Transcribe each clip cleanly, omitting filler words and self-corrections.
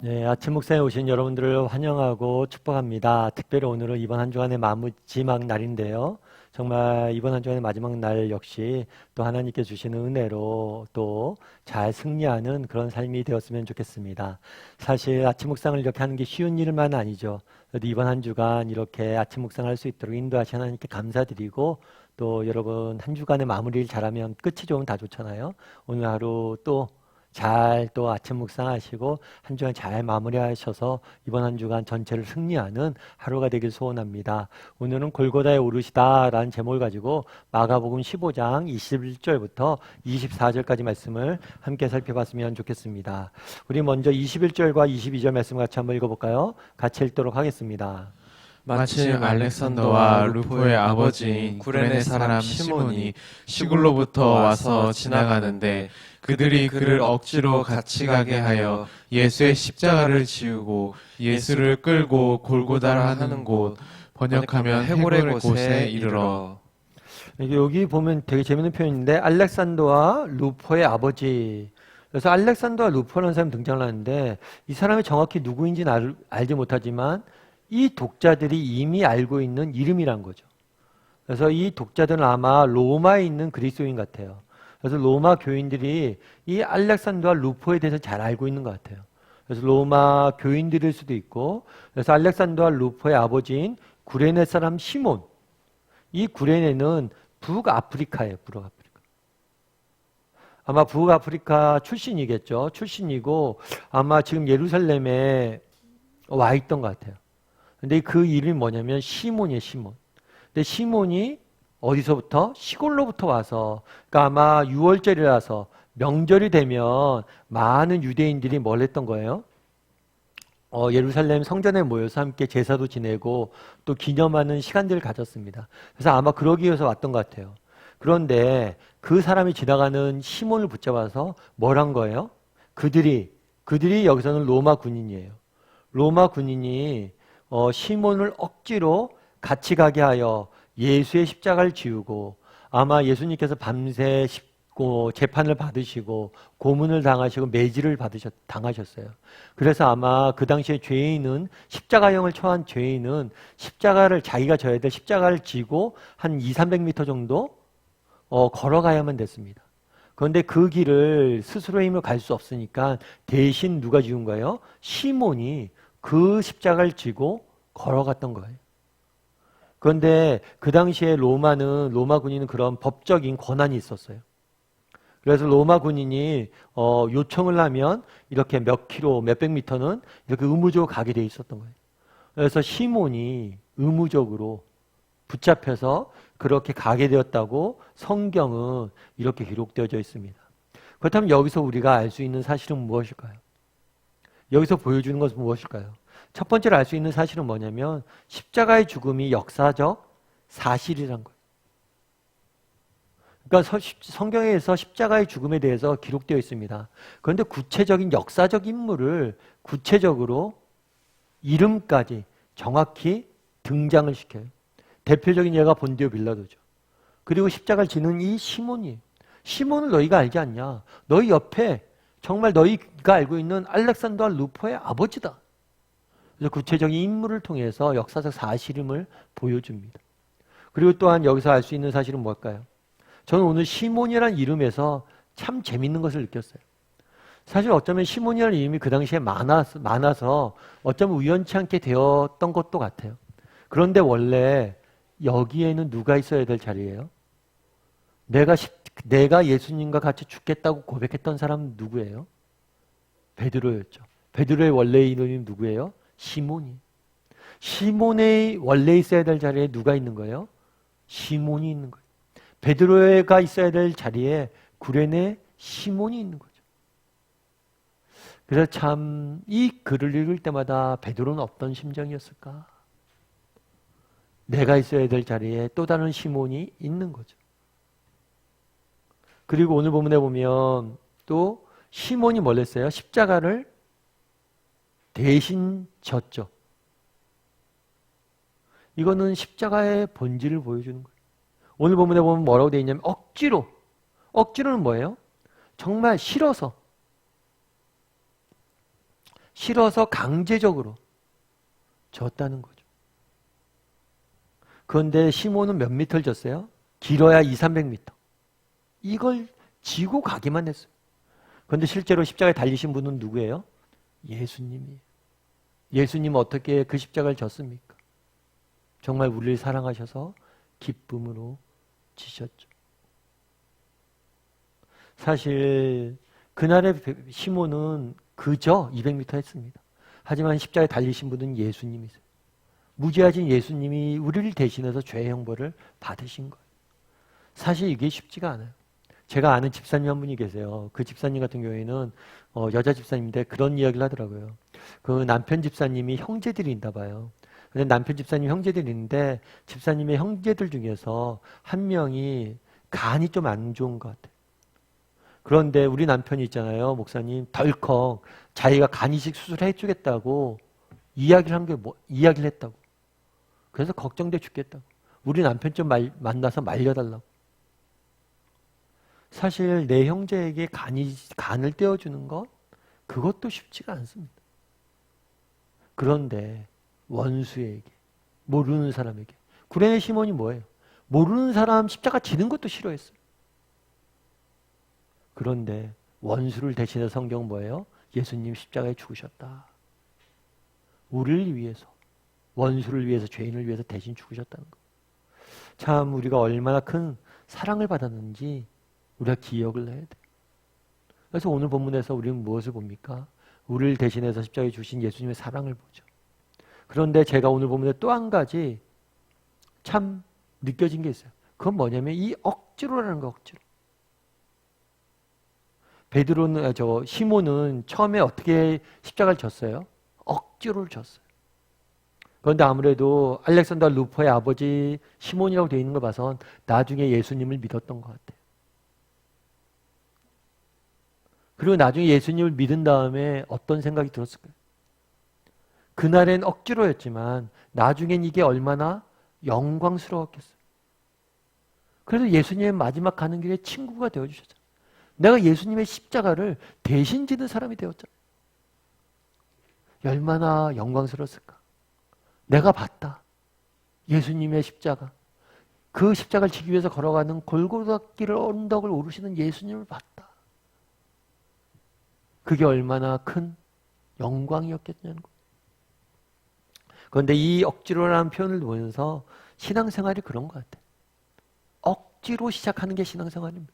네, 아침 묵상에 오신 여러분들을 환영하고 축복합니다. 특별히 오늘은 이번 한 주간의 마지막 날인데요. 정말 이번 한 주간의 마지막 날 역시 또 하나님께 주시는 은혜로 또 잘 승리하는 그런 삶이 되었으면 좋겠습니다. 사실 아침 묵상을 이렇게 하는 게 쉬운 일만 아니죠. 그래도 이번 한 주간 이렇게 아침 묵상할 수 있도록 인도하신 하나님께 감사드리고 또 여러분 한 주간의 마무리를 잘하면 끝이 좋으면 다 좋잖아요. 오늘 하루 또 잘 또 아침 묵상하시고 한 주간 잘 마무리하셔서 이번 한 주간 전체를 승리하는 하루가 되길 소원합니다. 오늘은 골고다에 오르시다 라는 제목을 가지고 마가복음 15장 21절부터 24절까지 말씀을 함께 살펴봤으면 좋겠습니다. 우리 먼저 21절과 22절 말씀 같이 한번 읽어볼까요? 같이 읽도록 하겠습니다. 마침 알렉산더와 루포의 아버지인 구레네 사람 시몬이 시골로부터 와서 지나가는데 그들이 그를 억지로 같이 가게 하여 예수의 십자가를 지우고 예수를 끌고 골고다라 하는 곳, 번역하면 해골의 곳에 이르러. 여기 보면 되게 재밌는 표현인데 알렉산더와 루포의 아버지. 그래서 알렉산더와 루포라는 사람이 등장을 하는데 이 사람이 정확히 누구인지는 알지 못하지만 이 독자들이 이미 알고 있는 이름이란 거죠. 그래서 이 독자들은 아마 로마에 있는 그리스도인 같아요. 그래서 로마 교인들이 이 알렉산더와 루포에 대해서 잘 알고 있는 것 같아요. 그래서 로마 교인들일 수도 있고, 그래서 알렉산더와 루포의 아버지인 구레네 사람 시몬. 이 구레네는 북아프리카예요, 북아프리카. 아마 북아프리카 출신이겠죠. 출신이고, 아마 지금 예루살렘에 와 있던 것 같아요. 근데 그 이름이 뭐냐면 시몬이에요, 시몬. 근데 시몬이 어디서부터? 시골로부터 와서, 그러니까 아마 6월절이라서 명절이 되면 많은 유대인들이 뭘 했던 거예요? 예루살렘 성전에 모여서 함께 제사도 지내고 또 기념하는 시간들을 가졌습니다. 그래서 아마 그러기 위해서 왔던 것 같아요. 그런데 그 사람이 지나가는 시몬을 붙잡아서 뭘 한 거예요? 그들이 여기서는 로마 군인이에요. 로마 군인이 시몬을 억지로 같이 가게 하여 예수의 십자가를 지우고 아마 예수님께서 밤새 재판을 받으시고 고문을 당하시고 매질을 당하셨어요. 그래서 아마 그 당시에 죄인은 십자가형을 처한 죄인은 십자가를 자기가 져야 될 십자가를 지고 한 200~300m 정도 걸어가야만 됐습니다. 그런데 그 길을 스스로의 힘으로 갈 수 없으니까 대신 누가 지운 거예요? 시몬이 그 십자가를 지고 걸어갔던 거예요. 그런데 그 당시에 로마 군인은 그런 법적인 권한이 있었어요. 그래서 로마 군인이 요청을 하면 이렇게 몇 킬로, 몇백 미터는 이렇게 의무적으로 가게 돼 있었던 거예요. 그래서 시몬이 의무적으로 붙잡혀서 그렇게 가게 되었다고 성경은 이렇게 기록되어져 있습니다. 그렇다면 여기서 우리가 알 수 있는 사실은 무엇일까요? 여기서 보여주는 것은 무엇일까요? 첫 번째로 알 수 있는 사실은 뭐냐면 십자가의 죽음이 역사적 사실이란 거예요. 그러니까 성경에서 십자가의 죽음에 대해서 기록되어 있습니다. 그런데 구체적인 역사적 인물을 구체적으로 이름까지 정확히 등장을 시켜요. 대표적인 예가 본디오 빌라도죠. 그리고 십자가를 지는 이 시몬이에요. 시몬을 너희가 알지 않냐? 너희 옆에 정말 너희가 알고 있는 알렉산더와 루포의 아버지다. 그래서 구체적인 인물을 통해서 역사적 사실임을 보여줍니다. 그리고 또한 여기서 알 수 있는 사실은 뭘까요? 저는 오늘 시몬이라는 이름에서 참 재밌는 것을 느꼈어요. 사실 어쩌면 시몬이라는 이름이 그 당시에 많아서 어쩌면 우연치 않게 되었던 것도 같아요. 그런데 원래 여기에는 누가 있어야 될 자리예요? 내가 예수님과 같이 죽겠다고 고백했던 사람은 누구예요? 베드로였죠. 베드로의 원래 이름이 누구예요? 시몬이. 시몬의 원래 있어야 될 자리에 누가 있는 거예요? 시몬이 있는 거예요. 베드로가 있어야 될 자리에 구레네 시몬이 있는 거죠. 그래서 참 이 글을 읽을 때마다 베드로는 어떤 심정이었을까? 내가 있어야 될 자리에 또 다른 시몬이 있는 거죠. 그리고 오늘 본문에 보면 또 시몬이 뭘 했어요? 십자가를 대신 졌죠. 이거는 십자가의 본질을 보여주는 거예요. 오늘 본문에 보면 뭐라고 되어 있냐면 억지로는 뭐예요? 정말 싫어서 싫어서 강제적으로 졌다는 거죠. 그런데 시몬은 몇 미터를 졌어요? 길어야 200~300m. 이걸 지고 가기만 했어요. 그런데 실제로 십자가에 달리신 분은 누구예요? 예수님이에요. 예수님은 어떻게 그 십자가를 졌습니까? 정말 우리를 사랑하셔서 기쁨으로 지셨죠. 사실 그날의 시몬은 그저 200m 했습니다. 하지만 십자가에 달리신 분은 예수님이세요. 무지하신 예수님이 우리를 대신해서 죄의 형벌을 받으신 거예요. 사실 이게 쉽지가 않아요. 제가 아는 집사님 한 분이 계세요. 그 집사님 같은 경우에는 여자 집사님인데 그런 이야기를 하더라고요. 그 남편 집사님이 형제들이 있나 봐요. 근데 남편 집사님 형제들이 있는데 집사님의 형제들 중에서 한 명이 간이 좀 안 좋은 것 같아요. 그런데 우리 남편이 있잖아요. 목사님 덜컥 자기가 간이식 수술해 주겠다고 이야기를 했다고. 그래서 걱정돼 죽겠다고. 우리 남편 좀 만나서 말려달라고. 사실 내 형제에게 간을 떼어주는 것 그것도 쉽지가 않습니다. 그런데 원수에게 모르는 사람에게 구레네 시몬이 뭐예요? 모르는 사람 십자가 지는 것도 싫어했어요. 그런데 원수를 대신해 성경은 뭐예요? 예수님 십자가에 죽으셨다. 우리를 위해서 원수를 위해서 죄인을 위해서 대신 죽으셨다는 거. 참 우리가 얼마나 큰 사랑을 받았는지 우리가 기억을 해야 돼. 그래서 오늘 본문에서 우리는 무엇을 봅니까? 우리를 대신해서 십자가에 주신 예수님의 사랑을 보죠. 그런데 제가 오늘 본문에 또 한 가지 참 느껴진 게 있어요. 그건 뭐냐면 이 억지로라는 거, 억지로. 시몬은 처음에 어떻게 십자가를 졌어요? 억지로를 졌어요. 그런데 아무래도 알렉산더 루포의 아버지 시몬이라고 되어 있는 걸 봐선 나중에 예수님을 믿었던 것 같아요. 그리고 나중에 예수님을 믿은 다음에 어떤 생각이 들었을까요? 그날엔 억지로였지만 나중엔 이게 얼마나 영광스러웠겠어요. 그래서 예수님의 마지막 가는 길에 친구가 되어주셨잖아요. 내가 예수님의 십자가를 대신 지는 사람이 되었잖아요. 얼마나 영광스러웠을까. 내가 봤다. 예수님의 십자가. 그 십자가를 지기 위해서 걸어가는 골고다 길을 언덕을 오르시는 예수님을 봤다. 그게 얼마나 큰 영광이었겠냐는 거예요. 그런데 이 억지로라는 표현을 보면서 신앙생활이 그런 것 같아요. 억지로 시작하는 게 신앙생활입니다.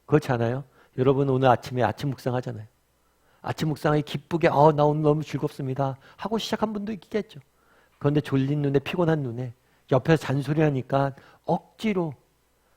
그렇지 않아요? 여러분 오늘 아침에 아침 묵상 하잖아요. 아침 묵상이 기쁘게 나 오늘 너무 즐겁습니다 하고 시작한 분도 있겠죠. 그런데 졸린 눈에 피곤한 눈에 옆에서 잔소리하니까 억지로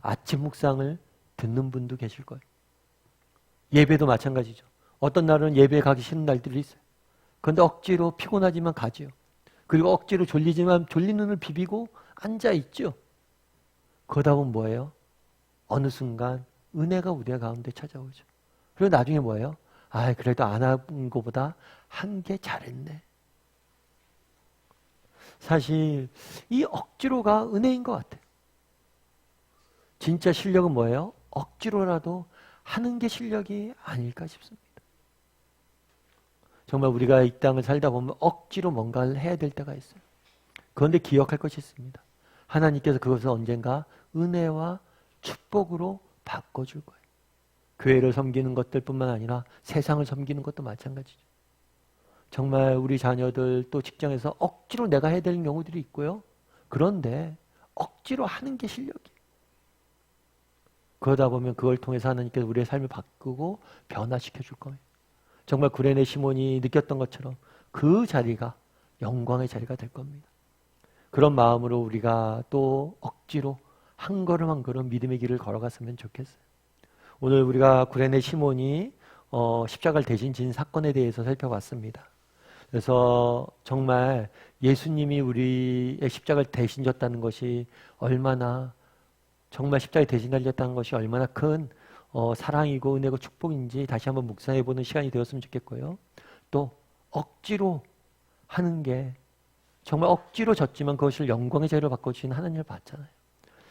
아침 묵상을 듣는 분도 계실 거예요. 예배도 마찬가지죠. 어떤 날은 예배에 가기 싫은 날들이 있어요. 그런데 억지로 피곤하지만 가지요. 그리고 억지로 졸리지만 졸린 눈을 비비고 앉아있죠. 그러다 보면 뭐예요? 어느 순간 은혜가 우리 가운데 찾아오죠. 그리고 나중에 뭐예요? 그래도 안 한 것보다 한 게 잘했네. 사실 이 억지로가 은혜인 것 같아요. 진짜 실력은 뭐예요? 억지로라도 하는 게 실력이 아닐까 싶습니다. 정말 우리가 이 땅을 살다 보면 억지로 뭔가를 해야 될 때가 있어요. 그런데 기억할 것이 있습니다. 하나님께서 그것을 언젠가 은혜와 축복으로 바꿔줄 거예요. 교회를 섬기는 것들뿐만 아니라 세상을 섬기는 것도 마찬가지죠. 정말 우리 자녀들 또 직장에서 억지로 내가 해야 되는 경우들이 있고요. 그런데 억지로 하는 게 실력이에요. 그러다 보면 그걸 통해서 하나님께서 우리의 삶을 바꾸고 변화시켜 줄 거예요. 정말 구레네 시몬이 느꼈던 것처럼 그 자리가 영광의 자리가 될 겁니다. 그런 마음으로 우리가 또 억지로 한 걸음 한 걸음 믿음의 길을 걸어갔으면 좋겠어요. 오늘 우리가 구레네 시몬이 십자가를 대신 진 사건에 대해서 살펴봤습니다. 그래서 정말 예수님이 우리의 십자가를 대신 졌다는 것이 얼마나 정말 십자가에 대신 달렸다는 것이 얼마나 큰 사랑이고 은혜고 축복인지 다시 한번 묵상해보는 시간이 되었으면 좋겠고요. 또 억지로 하는 게 정말 억지로 졌지만 그것을 영광의 자리로 바꿔주시는 하나님을 봤잖아요.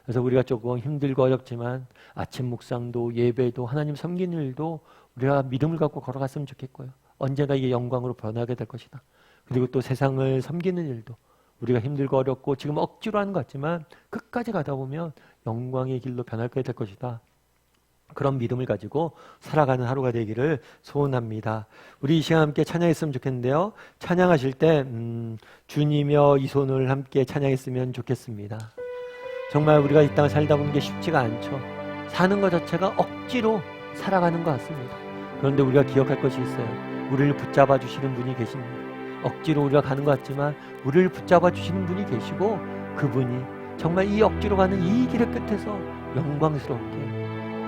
그래서 우리가 조금 힘들고 어렵지만 아침 묵상도 예배도 하나님 섬기는 일도 우리가 믿음을 갖고 걸어갔으면 좋겠고요. 언젠가 이게 영광으로 변하게 될 것이다. 그리고 또 세상을 섬기는 일도 우리가 힘들고 어렵고 지금 억지로 하는 것 같지만 끝까지 가다 보면 영광의 길로 변하게 될 것이다. 그런 믿음을 가지고 살아가는 하루가 되기를 소원합니다. 우리 이 시간 함께 찬양했으면 좋겠는데요. 찬양하실 때 주님여 이 손을 함께 찬양했으면 좋겠습니다. 정말 우리가 이 땅을 살다 보는 게 쉽지가 않죠. 사는 것 자체가 억지로 살아가는 것 같습니다. 그런데 우리가 기억할 것이 있어요. 우리를 붙잡아 주시는 분이 계십니다. 억지로 우리가 가는 것 같지만 우리를 붙잡아 주시는 분이 계시고 그분이 정말 이 억지로 가는 이 길의 끝에서 영광스럽게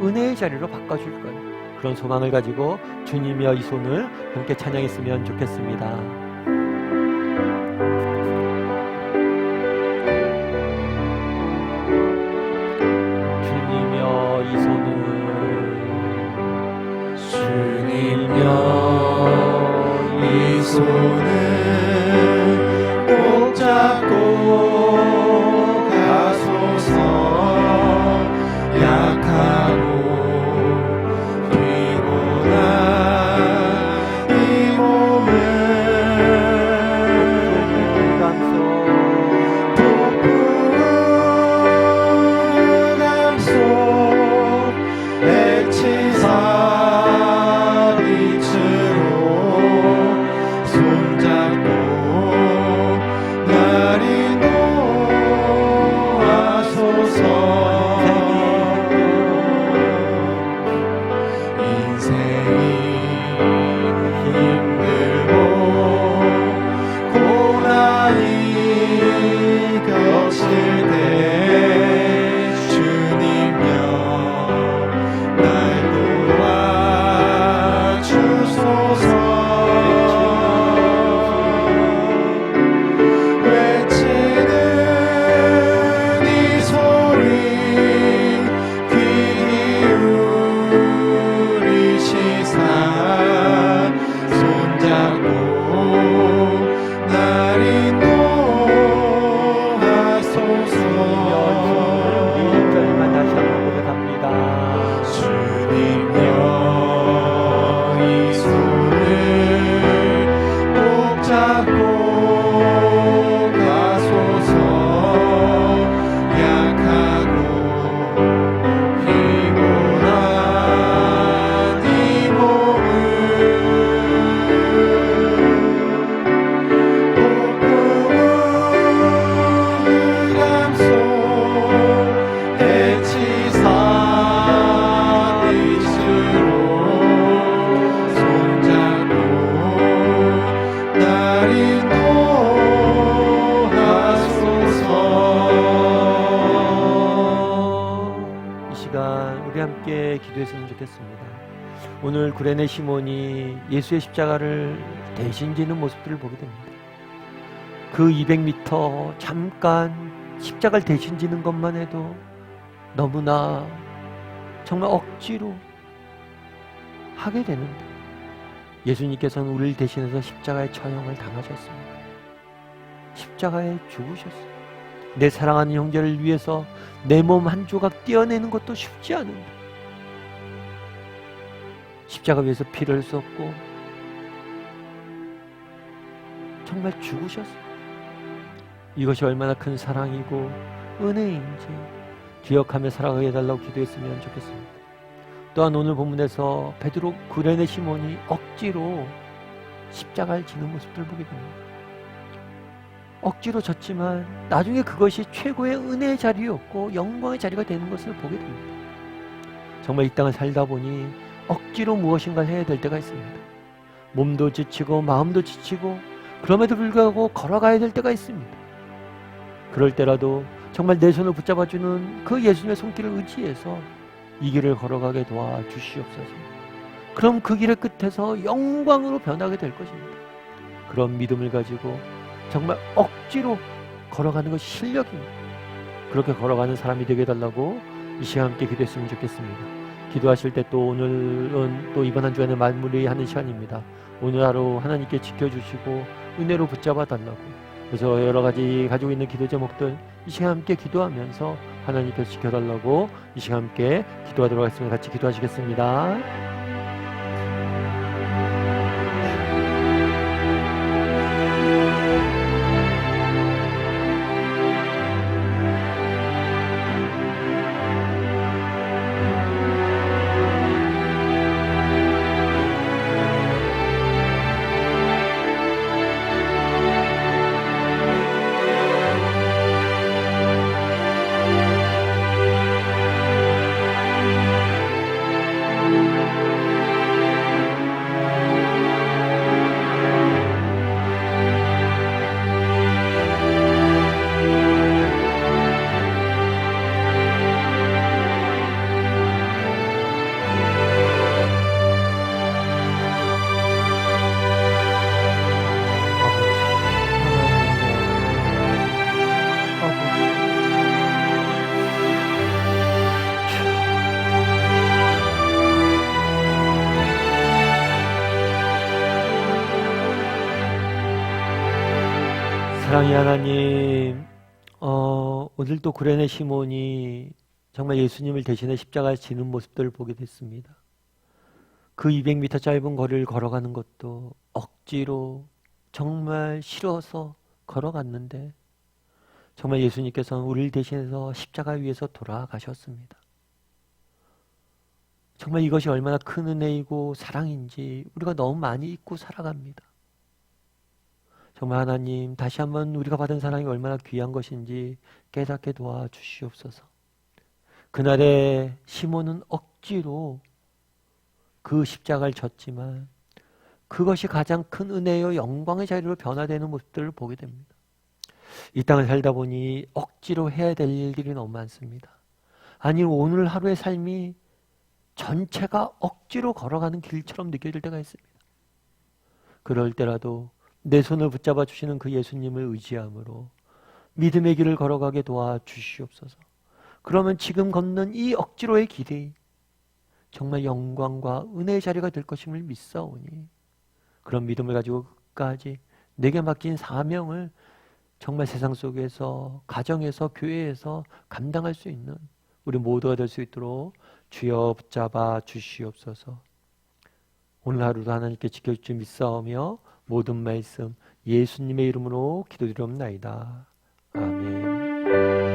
은혜의 자리로 바꿔줄 거예요. 그런 소망을 가지고 주님이여 이 손을 함께 찬양했으면 좋겠습니다. 주님이여 이 손을 주님여 이 손을 꼭 잡고 가소서. 약하고 피곤한 이 몸을 폭풍우 감속 액치사 빛으로 손잡고 날 인도하소서. 기도했으면 좋겠습니다. 오늘 구레네 시몬이 예수의 십자가를 대신 지는 모습들을 보게 됩니다. 그 200m 잠깐 십자가를 대신 지는 것만 해도 너무나 정말 억지로 하게 되는데 예수님께서는 우리를 대신해서 십자가의 처형을 당하셨습니다. 십자가에 죽으셨어요. 내 사랑하는 형제를 위해서 내 몸 한 조각 떼어내는 것도 쉽지 않은데 십자가 위에서 피를 쏟고 정말 죽으셨어요. 이것이 얼마나 큰 사랑이고 은혜인지 기억하며 살아가게 해달라고 기도했으면 좋겠습니다. 또한 오늘 본문에서 베드로 구레네 시몬이 억지로 십자가를 지는 모습들을 보게 됩니다. 억지로 졌지만 나중에 그것이 최고의 은혜의 자리였고 영광의 자리가 되는 것을 보게 됩니다. 정말 이 땅을 살다 보니 억지로 무엇인가를 해야 될 때가 있습니다. 몸도 지치고 마음도 지치고 그럼에도 불구하고 걸어가야 될 때가 있습니다. 그럴 때라도 정말 내 손을 붙잡아주는 그 예수님의 손길을 의지해서 이 길을 걸어가게 도와주시옵소서. 그럼 그 길의 끝에서 영광으로 변하게 될 것입니다. 그런 믿음을 가지고 정말 억지로 걸어가는 것이 실력입니다. 그렇게 걸어가는 사람이 되게 해달라고 이 시간 함께 기도했으면 좋겠습니다. 기도하실 때 또 오늘은 또 이번 한 주간의 마무리하는 시간입니다. 오늘 하루 하나님께 지켜주시고 은혜로 붙잡아 달라고, 그래서 여러 가지 가지고 있는 기도 제목들 이 시간 함께 기도하면서 하나님께서 지켜달라고 이 시간 함께 기도하도록 하겠습니다. 같이 기도하시겠습니다. 사랑의 하나님, 오늘도 구레네 시몬이 정말 예수님을 대신해 십자가에 지는 모습들을 보게 됐습니다. 그 200m 짧은 거리를 걸어가는 것도 억지로 정말 싫어서 걸어갔는데 정말 예수님께서는 우리를 대신해서 십자가 위에서 돌아가셨습니다. 정말 이것이 얼마나 큰 은혜이고 사랑인지 우리가 너무 많이 잊고 살아갑니다. 정말 하나님, 다시 한번 우리가 받은 사랑이 얼마나 귀한 것인지 깨닫게 도와주시옵소서. 그날의 시몬은 억지로 그 십자가를 졌지만 그것이 가장 큰 은혜요 영광의 자리로 변화되는 모습들을 보게 됩니다. 이 땅을 살다 보니 억지로 해야 될 일들이 너무 많습니다. 아니, 오늘 하루의 삶이 전체가 억지로 걸어가는 길처럼 느껴질 때가 있습니다. 그럴 때라도 내 손을 붙잡아 주시는 그 예수님을 의지함으로 믿음의 길을 걸어가게 도와주시옵소서. 그러면 지금 걷는 이 억지로의 길이 정말 영광과 은혜의 자리가 될 것임을 믿사오니 그런 믿음을 가지고 끝까지 내게 맡긴 사명을 정말 세상 속에서, 가정에서, 교회에서 감당할 수 있는 우리 모두가 될 수 있도록 주여 붙잡아 주시옵소서. 오늘 하루도 하나님께 지켜줄 줄 믿사오며 모든 말씀 예수님의 이름으로 기도드리옵나이다. 아멘.